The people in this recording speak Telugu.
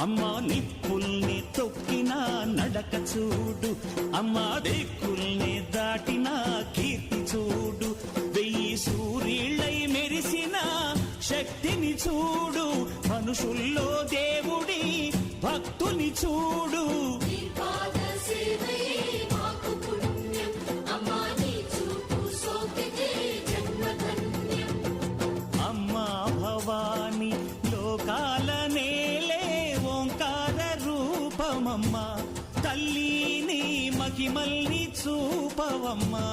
అమ్మా నిప్పుల్ని తొక్కిన నడక చూడు, అమ్మా దిక్కుల్ని దాటిన కీర్తి చూడు, 1000 సూర్యుళ్ళై మెరిసిన శక్తిని చూడు, మనుషుల్లో దేవుడి భక్తుని చూడు. అమ్మా భవాని లోకాల నేలే ఓంకార రూపమమ్మా, తల్లిని మహిమల్ని చూపవమ్మా.